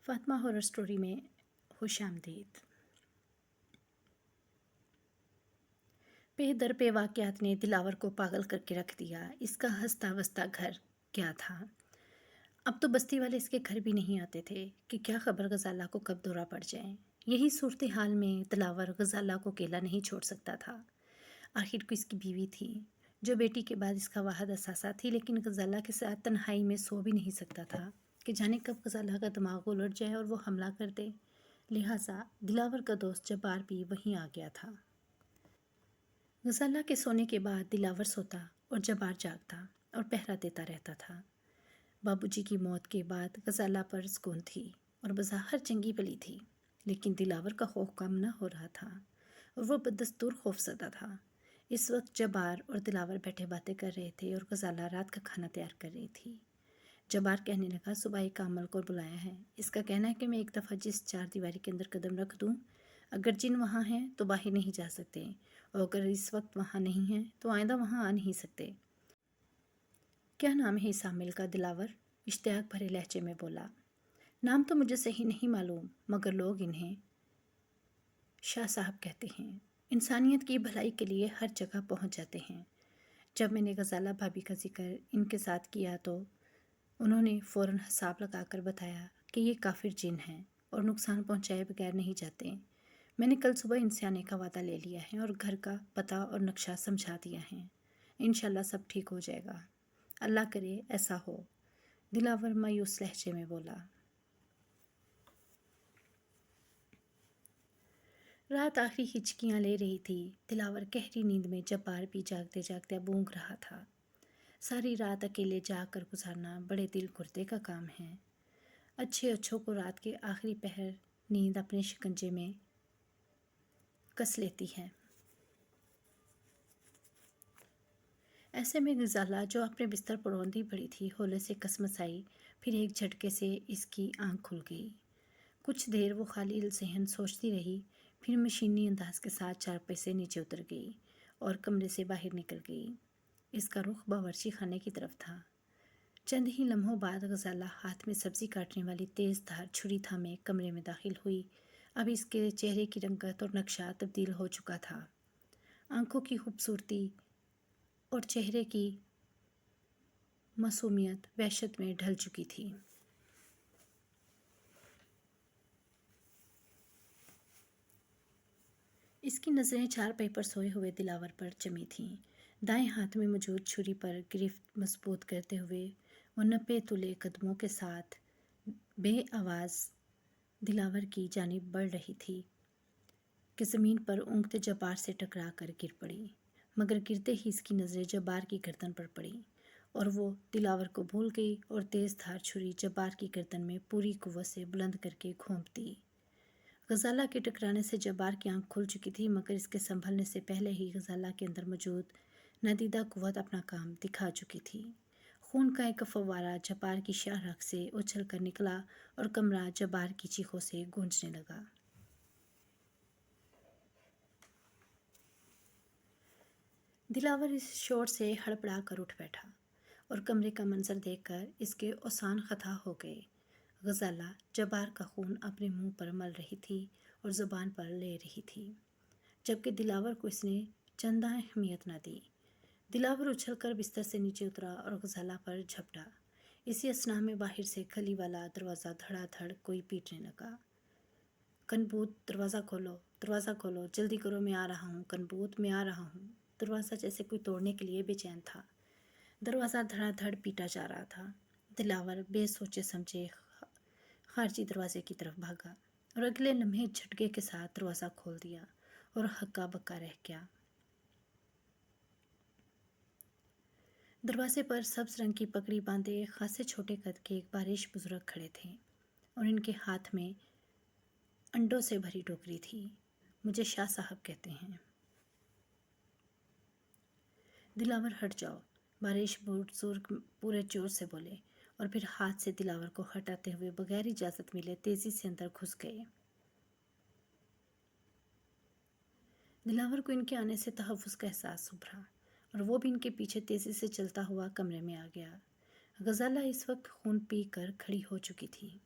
Fatima horror story میں خوش آمدید۔ پہ در پہ واقعات نے دلاور کو پاگل کر کے رکھ دیا۔ اس کا ہنستا وستا گھر کیا تھا؟ اب تو بستی والے اس کے گھر بھی نہیں آتے تھے کہ کیا خبر غزالہ کو کب دورہ پڑ جائے۔ یہی صورتحال میں دلاور غزالہ کو اکیلا نہیں چھوڑ سکتا تھا۔ آخر کو اس کی بیوی تھی جو بیٹی کے بعد اس کا واحد اثاثہ تھی، لیکن غزالہ کے ساتھ تنہائی میں سو بھی نہیں سکتا تھا کہ جانے کب غزالہ کا دماغ الٹ جائے اور وہ حملہ کر دے۔ لہٰذا دلاور کا دوست جبار بھی وہیں آ گیا تھا۔ غزالہ کے سونے کے بعد دلاور سوتا اور جبار جاگتا اور پہرا دیتا رہتا تھا۔ بابو جی کی موت کے بعد غزالہ پر سکون تھی اور بظاہر چنگی بلی تھی، لیکن دلاور کا خوف کم نہ ہو رہا تھا اور وہ بدستور خوف زدہ تھا۔ اس وقت جبار اور دلاور بیٹھے باتیں کر رہے تھے اور غزالہ رات کا کھانا تیار کر رہی تھی۔ جبار کہنے لگا، صبح ایک کامل کو بلایا ہے۔ اس کا کہنا ہے کہ میں ایک دفعہ جس چار دیواری کے اندر قدم رکھ دوں، اگر جن وہاں ہیں تو باہر نہیں جا سکتے، اور اگر اس وقت وہاں نہیں ہیں تو آئندہ وہاں آ نہیں سکتے۔ کیا نام ہے اس عامل کا؟ دلاور اشتیاق بھرے لہجے میں بولا۔ نام تو مجھے صحیح نہیں معلوم، مگر لوگ انہیں شاہ صاحب کہتے ہیں۔ انسانیت کی بھلائی کے لیے ہر جگہ پہنچ جاتے ہیں۔ جب میں نے غزالہ بھابی کا ذکر ان کے ساتھ کیا تو انہوں نے فوراً حساب لگا کر بتایا کہ یہ کافر جن ہیں اور نقصان پہنچائے بغیر نہیں جاتے۔ میں نے کل صبح ان سے آنے کا وعدہ لے لیا ہے اور گھر کا پتہ اور نقشہ سمجھا دیا ہے۔ انشاءاللہ سب ٹھیک ہو جائے گا۔ اللہ کرے ایسا ہو، دلاور مایوس لہجے میں بولا۔ رات آخری ہچکیاں لے رہی تھی۔ دلاور گہری نیند میں، جبار بھی جاگتے جاگتے اب اونگ رہا تھا۔ ساری رات اکیلے جاگ کر گزارنا بڑے دل گردے کا کام ہے۔ اچھوں کو رات کے آخری پہر نیند اپنے شکنجے میں کس لیتی ہے۔ ایسے میں غزالہ جو اپنے بستر پر روندی پڑی تھی، ہولے سے کس آئی، پھر ایک جھٹکے سے اس کی آنکھ کھل گئی۔ کچھ دیر وہ خالی ذہن سوچتی رہی، پھر مشینی انداز کے ساتھ چارپائی سے نیچے اتر گئی اور کمرے سے باہر نکل گئی۔ اس کا رخ باورچی خانے کی طرف تھا۔ چند ہی لمحوں بعد غزالہ ہاتھ میں سبزی کاٹنے والی تیز دھار چھری تھامے کمرے میں داخل ہوئی۔ اب اس کے چہرے کی رنگت اور نقشہ تبدیل ہو چکا تھا۔ آنکھوں کی خوبصورتی اور چہرے کی معصومیت وحشت میں ڈھل چکی تھی۔ اس کی نظریں چارپائی پر سوئے ہوئے دلاور پر جمی تھیں۔ دائیں ہاتھ میں موجود چھری پر گرفت مضبوط کرتے ہوئے وہ 90 تلے قدموں کے ساتھ بے آواز دلاور کی جانب بڑھ رہی تھی کہ زمین پر اونگتے جبار سے ٹکرا کر گر پڑی، مگر گرتے ہی اس کی نظریں جبار کی گردن پر پڑی اور وہ دلاور کو بھول گئی اور تیز دھار چھری جبار کی گردن میں پوری قوت سے بلند کر کے گھونپ دی۔ غزالہ کے ٹکرانے سے جبار کی آنکھ کھل چکی تھی، مگر اس کے سنبھلنے سے پہلے ہی غزالہ کے اندر موجود نادیدہ قوت اپنا کام دکھا چکی تھی۔ خون کا ایک فوارہ جبار کی شاہ رگ سے اچھل کر نکلا اور کمرہ جبار کی چیخوں سے گونجنے لگا۔ دلاور اس شور سے ہڑبڑا کر اٹھ بیٹھا اور کمرے کا منظر دیکھ کر اس کے اوسان خطا ہو گئے۔ غزالہ جبار کا خون اپنے منہ پر مل رہی تھی اور زبان پر لے رہی تھی، جبکہ دلاور کو اس نے چندہ اہمیت نہ دی۔ دلاور اچھل کر بستر سے نیچے اترا اور غزالہ پر جھپٹا۔ اسی اثنا میں باہر سے کھلی والا دروازہ دھڑا دھڑ کوئی پیٹنے لگا۔ کنبوت، دروازہ کھولو، دروازہ کھولو، جلدی کرو، میں آ رہا ہوں، کنبوت، میں آ رہا ہوں۔ دروازہ جیسے کوئی توڑنے کے لیے بے چین تھا۔ دروازہ دھڑا دھڑ پیٹا جا رہا تھا۔ دلاور بے سوچے سمجھے خارجی دروازے کی طرف بھاگا اور اگلے لمحے جھٹکے کے ساتھ دروازہ کھول دیا اور ہکا بکا رہ گیا۔ دروازے پر سبز رنگ کی پگڑی باندھے خاصے چھوٹے قد کے ایک بارش بزرگ کھڑے تھے اور ان کے ہاتھ میں انڈوں سے بھری ٹوکری تھی۔ مجھے شاہ صاحب کہتے ہیں۔ دلاور ہٹ جاؤ، بارش بزرگ پورے زور سے بولے اور پھر ہاتھ سے دلاور کو ہٹاتے ہوئے بغیر اجازت ملے تیزی سے اندر گھس گئے۔ دلاور کو ان کے آنے سے تحفظ کا احساس ابھرا اور وہ بھی ان کے پیچھے تیزی سے چلتا ہوا کمرے میں آ گیا۔ غزالہ اس وقت خون پی کر کھڑی ہو چکی تھی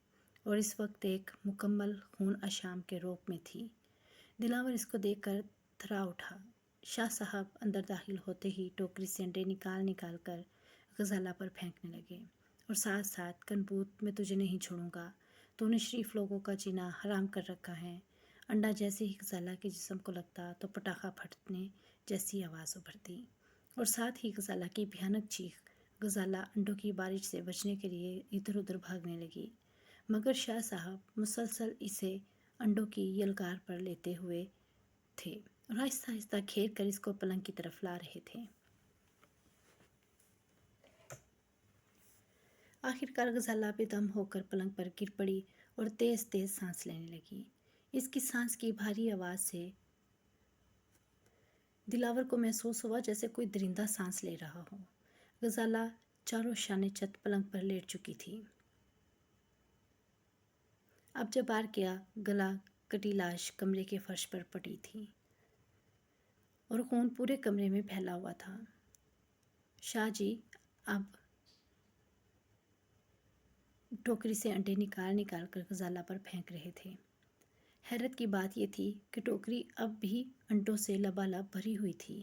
اور اس وقت ایک مکمل خون اشام کے روپ میں تھی۔ دلاور اس کو دیکھ کر تھرا اٹھا۔ شاہ صاحب اندر داخل ہوتے ہی ٹوکری سے انڈے نکال کر غزالہ پر پھینکنے لگے اور ساتھ ساتھ کنبوت میں تجھے نہیں چھوڑوں گا، تو نے شریف لوگوں کا جینا حرام کر رکھا ہے۔ انڈا جیسے ہی غزالہ کے جسم کو لگتا تو پٹاخہ پھٹنے جیسی آواز ابھرتی اور ساتھ ہی غزالہ کی بھیانک چیخ۔ غزالہ انڈوں کی بارش سے بچنے کے لیے ادھر ادھر بھاگنے لگی، مگر شاہ صاحب مسلسل اسے انڈوں کی یلغار پر لیتے ہوئے تھے اور آہستہ آہستہ کھیر کر اس کو پلنگ کی طرف لا رہے تھے۔ آخرکار غزالہ بے دم ہو کر پلنگ پر گر پڑی اور تیز تیز سانس لینے لگی۔ اس کی سانس کی بھاری آواز سے دلاور کو محسوس ہوا جیسے کوئی درندہ سانس لے رہا ہو۔ غزالہ چاروں شانے چت پلنگ پر لیٹ چکی تھی۔ اب جب بار کیا گلا کٹی لاش کمرے کے فرش پر پڑی تھی اور خون پورے کمرے میں پھیلا ہوا تھا۔ شاہ جی اب ٹوکری سے انڈے نکال کر غزالہ پر پھینک رہے تھے۔ حیرت کی بات یہ تھی کہ ٹوکری اب بھی انڈوں سے لبالب بھری ہوئی تھی۔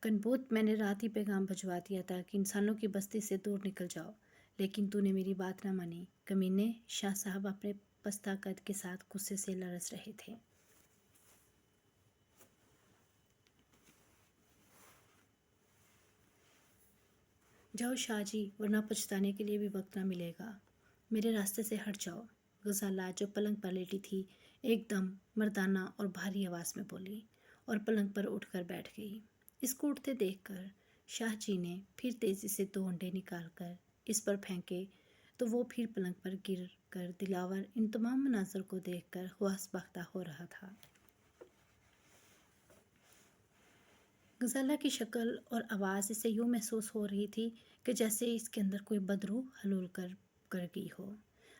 کنبوت، میں نے رات ہی پیغام بھجوا دیا تھا کہ انسانوں کی بستی سے دور نکل جاؤ، لیکن تو نے میری بات نہ مانی۔ کمینے! شاہ صاحب اپنے پستہ قد کے ساتھ غصے سے لرز رہے تھے۔ جاؤ شاہ جی، ورنہ پچھتانے کے لیے بھی وقت نہ ملے گا۔ میرے راستے سے ہٹ جاؤ۔ غزالہ جو پلنگ پر لیٹی تھی ایک دم مردانہ اور بھاری آواز میں بولی اور پلنگ پر اٹھ کر بیٹھ گئی۔ اس کو اٹھتے دیکھ کر شاہ جی نے پھر تیزی سے 2 انڈے نکال کر اس پر پھینکے تو وہ پھر پلنگ پر گر کر دلاور ان تمام مناظر کو دیکھ کر حواس باختہ ہو رہا تھا۔ غزالہ کی شکل اور آواز اسے یوں محسوس ہو رہی تھی کہ جیسے اس کے اندر کوئی بدروح حلول کر گئی ہو۔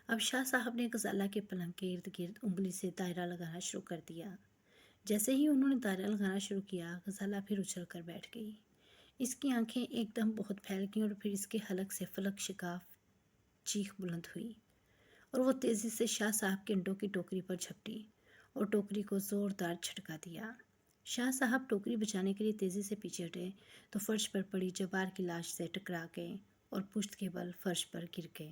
اب شاہ صاحب نے غزالہ کے پلنگ کے ارد گرد انگلی سے دائرہ لگانا شروع کر دیا۔ جیسے ہی انہوں نے دائرہ لگانا شروع کیا، غزالہ پھر اچھل کر بیٹھ گئی۔ اس کی آنکھیں ایک دم بہت پھیل گئیں اور پھر اس کے حلق سے فلک شگاف چیخ بلند ہوئی اور وہ تیزی سے شاہ صاحب کے انڈوں کی ٹوکری پر جھپٹی اور ٹوکری کو زوردار جھٹکا دیا۔ شاہ صاحب ٹوکری بچانے کے لیے تیزی سے پیچھے ہٹے تو فرش پر پڑی جبار کی لاش سے ٹکرا گئے اور پشت کے بل فرش پر گر گئے۔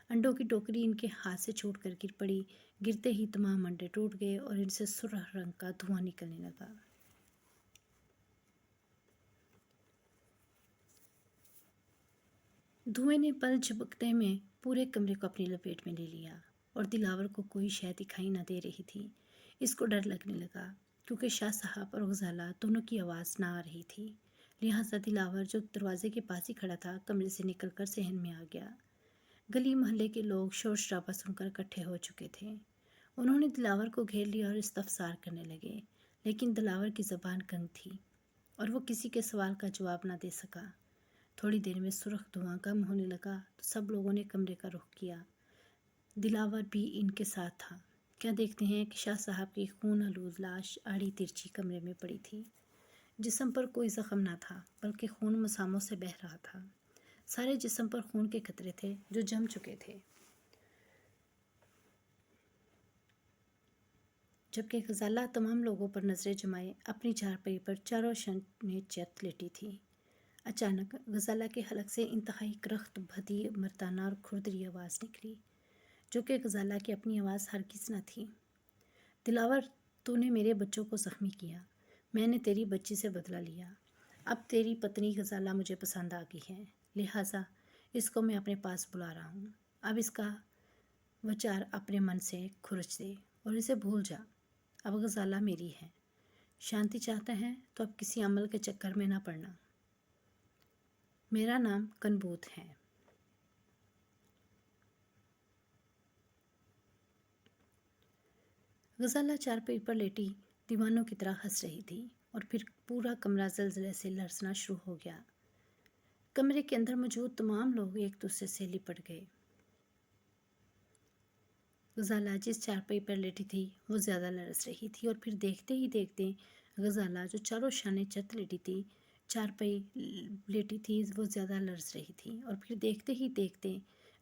انڈوں کی ٹوکری ان کے ہاتھ سے چھوٹ کر گر پڑی۔ گرتے ہی تمام انڈے ٹوٹ گئے اور ان سے سرخ رنگ کا دھواں نکلنے لگا۔ دھوئیں نے پل جھپکنے میں پورے کمرے کو اپنی لپیٹ میں لے لیا اور دلاور کو کوئی شے دکھائی نہ دے رہی تھی۔ اس کو ڈر لگنے لگا کیونکہ شاہ صاحب اور غزالہ دونوں کی آواز نہ آ رہی تھی، لہٰذا دلاور جو دروازے کے پاس ہی کھڑا تھا کمرے سے نکل کر صحن میں آ گیا۔ گلی محلے کے لوگ شور شرابہ سن کر اکٹھے ہو چکے تھے۔ انہوں نے دلاور کو گھیر لیا اور استفسار کرنے لگے، لیکن دلاور کی زبان کنگ تھی اور وہ کسی کے سوال کا جواب نہ دے سکا۔ تھوڑی دیر میں سرخ دھواں کم ہونے لگا تو سب لوگوں نے کمرے کا رخ کیا۔ دلاور بھی ان کے ساتھ تھا۔ کیا دیکھتے ہیں کہ شاہ صاحب کی خون آلود لاش آڑی ترچھی کمرے میں پڑی تھی۔ جسم پر کوئی زخم نہ تھا بلکہ خون مساموں سے بہہ رہا تھا۔ سارے جسم پر خون کے قطرے تھے جو جم چکے تھے، جبکہ غزالہ تمام لوگوں پر نظریں جمائے اپنی چارپائی پر چاروں شانے چت لیٹی تھی۔ اچانک غزالہ کے حلق سے انتہائی کرخت بھدی مردانہ اور کھردری آواز نکلی، جو کہ غزالہ کی اپنی آواز ہرگز نہ تھی۔ دلاور، تو نے میرے بچوں کو زخمی کیا، میں نے تیری بچی سے بدلہ لیا۔ اب تیری پتنی غزالہ مجھے پسند آ گئی ہے، لہٰذا اس کو میں اپنے پاس بلا رہا ہوں۔ اب اس کا وچار اپنے من سے کھرچ دے اور اسے بھول جا۔ اب غزالہ میری ہے۔ شانتی چاہتا ہے تو اب کسی عمل کے چکر میں نہ پڑنا۔ میرا نام کنبوت ہے۔ غزالہ چارپائی پر لیٹی دیوانوں کی طرح ہنس رہی تھی اور پھر پورا کمرہ زلزلے سے لرزنا شروع ہو گیا۔ کمرے کے اندر موجود تمام لوگ ایک دوسرے سے لپٹ گئے۔ غزالہ جس چارپائی پر لیٹی تھی وہ زیادہ لرز رہی تھی اور پھر دیکھتے ہی دیکھتے غزالہ جو چاروں شانے چت لیٹی تھی چارپائی لیٹی تھی وہ زیادہ لرز رہی تھی اور پھر دیکھتے ہی دیکھتے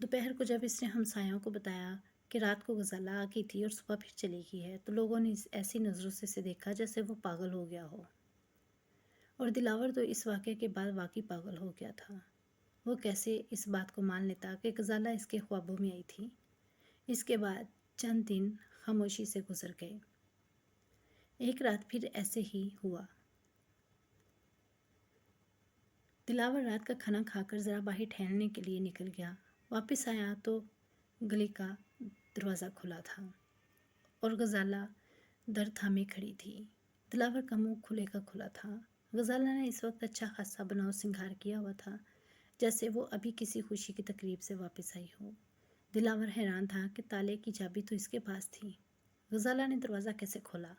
دوپہر کو جب اس نے ہمسایوں کو بتایا کہ رات کو غزالہ آ گئی تھی اور صبح پھر چلی گئی ہے تو لوگوں نے ایسی نظروں سے اسے دیکھا جیسے وہ پاگل ہو گیا ہو، اور دلاور تو اس واقعے کے بعد واقعی پاگل ہو گیا تھا۔ وہ کیسے اس بات کو مان لیتا کہ غزالہ اس کے خوابوں میں آئی تھی۔ اس کے بعد چند دن خاموشی سے گزر گئے۔ ایک رات پھر ایسے ہی ہوا۔ دلاور رات کا کھانا کھا کر ذرا باہر ٹہلنے کے لیے نکل گیا۔ واپس آیا تو گلی کا دروازہ کھلا تھا اور غزالہ در تھامے کھڑی تھی۔ دلاور کا منہ کھلے کا کھلا تھا۔ غزالہ نے اس وقت اچھا خاصا بناؤ سنگھار کیا ہوا تھا، جیسے وہ ابھی کسی خوشی کی تقریب سے واپس آئی ہو۔ دلاور حیران تھا کہ تالے کی چابی تو اس کے پاس تھی، غزالہ نے دروازہ کیسے کھولا؟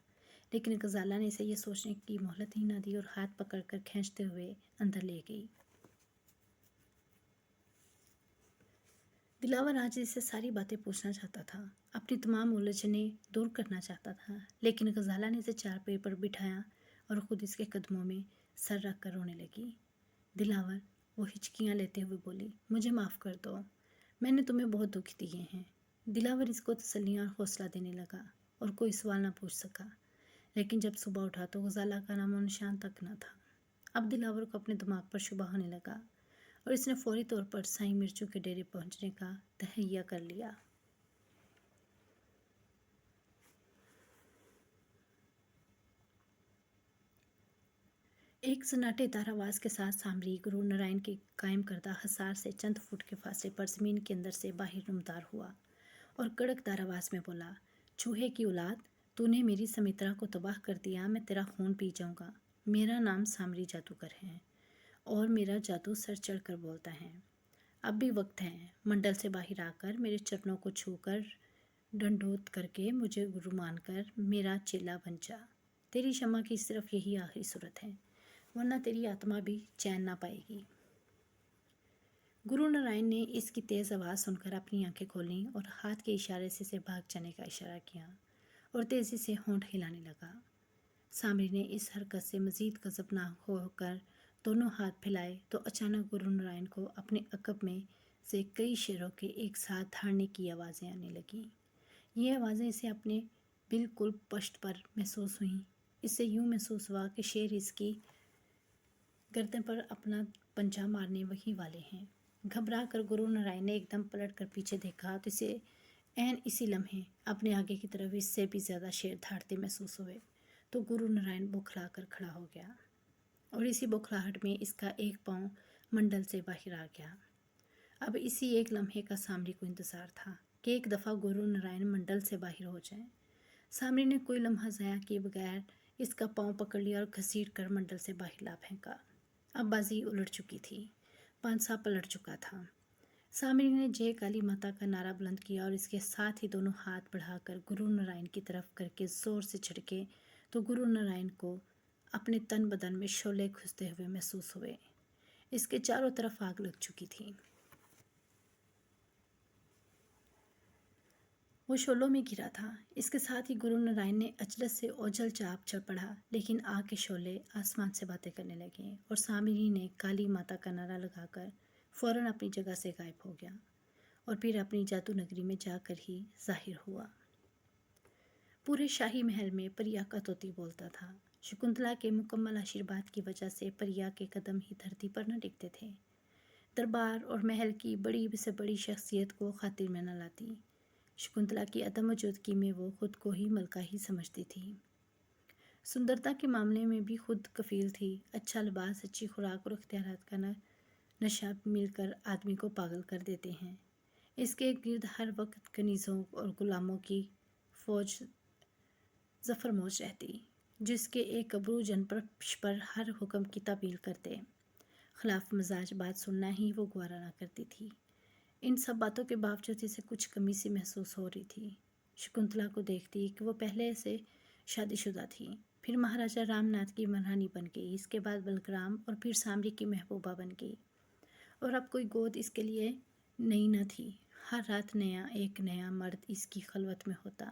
لیکن غزالہ نے اسے یہ سوچنے کی مہلت ہی نہ دی اور ہاتھ پکڑ کر کھینچتے ہوئے اندر لے گئی۔ دلاور آج اسے ساری باتیں پوچھنا چاہتا تھا، اپنی تمام الجھنیں دور کرنا چاہتا تھا، لیکن غزالہ نے اسے چارپائی پر بٹھایا اور خود اس کے قدموں میں سر رکھ کر رونے لگی۔ دلاور، وہ ہچکیاں لیتے ہوئے بولی، مجھے معاف کر دو، میں نے تمہیں بہت دکھ دیے ہیں۔ دلاور اس کو تسلیاں اور حوصلہ دینے لگا اور کوئی سوال نہ پوچھ سکا، لیکن جب صبح اٹھا تو غزالہ کا نام و نشان تک نہ تھا۔ اب دلاور کو اپنے دماغ پر شبہ ہونے لگا اور اس نے فوری طور پر سائیں مرچو کے ڈیرے پہنچنے کا تہیہ کر لیا۔ ایک سناٹے دار آواز کے ساتھ سامری گرو نارائن کے قائم کردہ حصار سے چند فٹ کے فاصلے پر زمین کے اندر سے باہر نمودار ہوا اور کڑک دار آواز میں بولا، چوہے کی اولاد، تو نے میری سمترا کو تباہ کر دیا، میں تیرا خون پی جاؤں گا۔ میرا نام سامری جادوگر ہے اور میرا جادو سر چڑھ کر بولتا ہے۔ اب بھی وقت ہے، منڈل سے باہر آ کر میرے چرنوں کو چھو کر ڈنڈوت کر کے مجھے گرو مان کر میرا چیلا بن جا۔ تیری شمع کی صرف یہی آخری صورت ہے، ورنہ تیری آتما بھی چین نہ پائے گی۔ گرو نارائن نے اس کی تیز آواز سن کر اپنی آنکھیں کھولیں اور ہاتھ کے اشارے سے اسے بھاگ جانے کا اشارہ کیا اور تیزی سے ہونٹ ہلانے لگا۔ سامری نے اس حرکت سے مزید غضبناک ہو کر دونوں ہاتھ پھیلائے تو اچانک گرو نارائن کو اپنے عقب میں سے کئی شیروں کے ایک ساتھ دھاڑنے کی آوازیں آنے لگیں۔ یہ آوازیں اسے اپنے بالکل پشت پر محسوس ہوئیں۔ اسے یوں محسوس ہوا کہ شیر اس کی گردن پر اپنا پنجہ مارنے وہی والے ہیں۔ گھبرا کر گرو نارائن نے ایک دم پلٹ کر پیچھے دیکھا تو اسے عین اسی لمحے اپنے آگے کی طرف اس سے بھی زیادہ شیر دھاڑتے محسوس ہوئے تو گرو نارائن بوکھلا کر کھڑا ہو گیا اور اسی بوکھلاہٹ میں اس کا ایک پاؤں منڈل سے باہر آ گیا۔ اب اسی ایک لمحے کا سامری کو انتظار تھا کہ ایک دفعہ گرو نارائن منڈل سے باہر ہو جائیں۔ سامری نے کوئی لمحہ ضائع کیے بغیر اس کا پاؤں پکڑ لیا اور گھسیٹ کر منڈل سے باہر لا پھینکا۔ اب بازی الٹ چکی تھی، پانسا پلٹ چکا تھا۔ سامری نے جے کالی ماتا کا نعرہ بلند کیا اور اس کے ساتھ ہی دونوں ہاتھ بڑھا کر گرو نارائن کی طرف کر کے زور سے جھٹکے تو گرو نارائن کو اپنے تن بدن میں شعلے گھستے ہوئے محسوس ہوئے۔ اس کے چاروں طرف آگ لگ چکی تھی۔ وہ شعلوں میں گھرا تھا۔ اس کے ساتھ ہی گرو نارائن نے اچلت سے اوجھل چاپ چل پڑا، لیکن آگ کے شعلے آسمان سے باتیں کرنے لگے اور سامری نے کالی ماتا کا نعرہ لگا کر فوراً اپنی جگہ سے غائب ہو گیا اور پھر اپنی جادو نگری میں جا کر ہی ظاہر ہوا۔ پورے شاہی محل میں پریا کا طوطی بولتا تھا۔ شکنتلا کے مکمل آشیرواد کی وجہ سے پریا کے قدم ہی دھرتی پر نہ ٹکتے تھے۔ دربار اور محل کی بڑی سے بڑی شخصیت کو خاطر میں نہ لاتی۔ شکنتلا کی عدم موجودگی میں وہ خود کو ہی ملکہ ہی سمجھتی تھی۔ سندرتا کے معاملے میں بھی خود کفیل تھی۔ اچھا لباس، اچھی خوراک اور اختیارات کا نشہ مل کر آدمی کو پاگل کر دیتے ہیں۔ اس کے گرد ہر وقت کنیزوں اور غلاموں کی فوج ظفر موج رہتی، جس کے ایک گبرو جن پر ہر حکم کی تعمیل کرتے۔ خلاف مزاج بات سننا ہی وہ گوارا نہ کرتی تھی۔ ان سب باتوں کے باوجود اسے کچھ کمی سی محسوس ہو رہی تھی۔ شکنتلا کو دیکھتی کہ وہ پہلے سے شادی شدہ تھی، پھر مہاراجا رام ناتھ کی مہرانی بن گئی، اس کے بعد بلگرام اور پھر سامری کی محبوبہ بن گئی، اور اب کوئی گود اس کے لیے نئی نہ تھی۔ ہر رات ایک نیا مرد اس کی خلوت میں ہوتا۔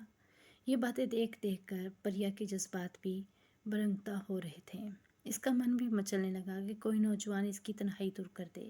یہ باتیں دیکھ دیکھ کر پریا کے جذبات بھی برنگتا ہو رہے تھے۔ اس کا من بھی مچلنے لگا کہ کوئی نوجوان اس کی تنہائی دور کر دے۔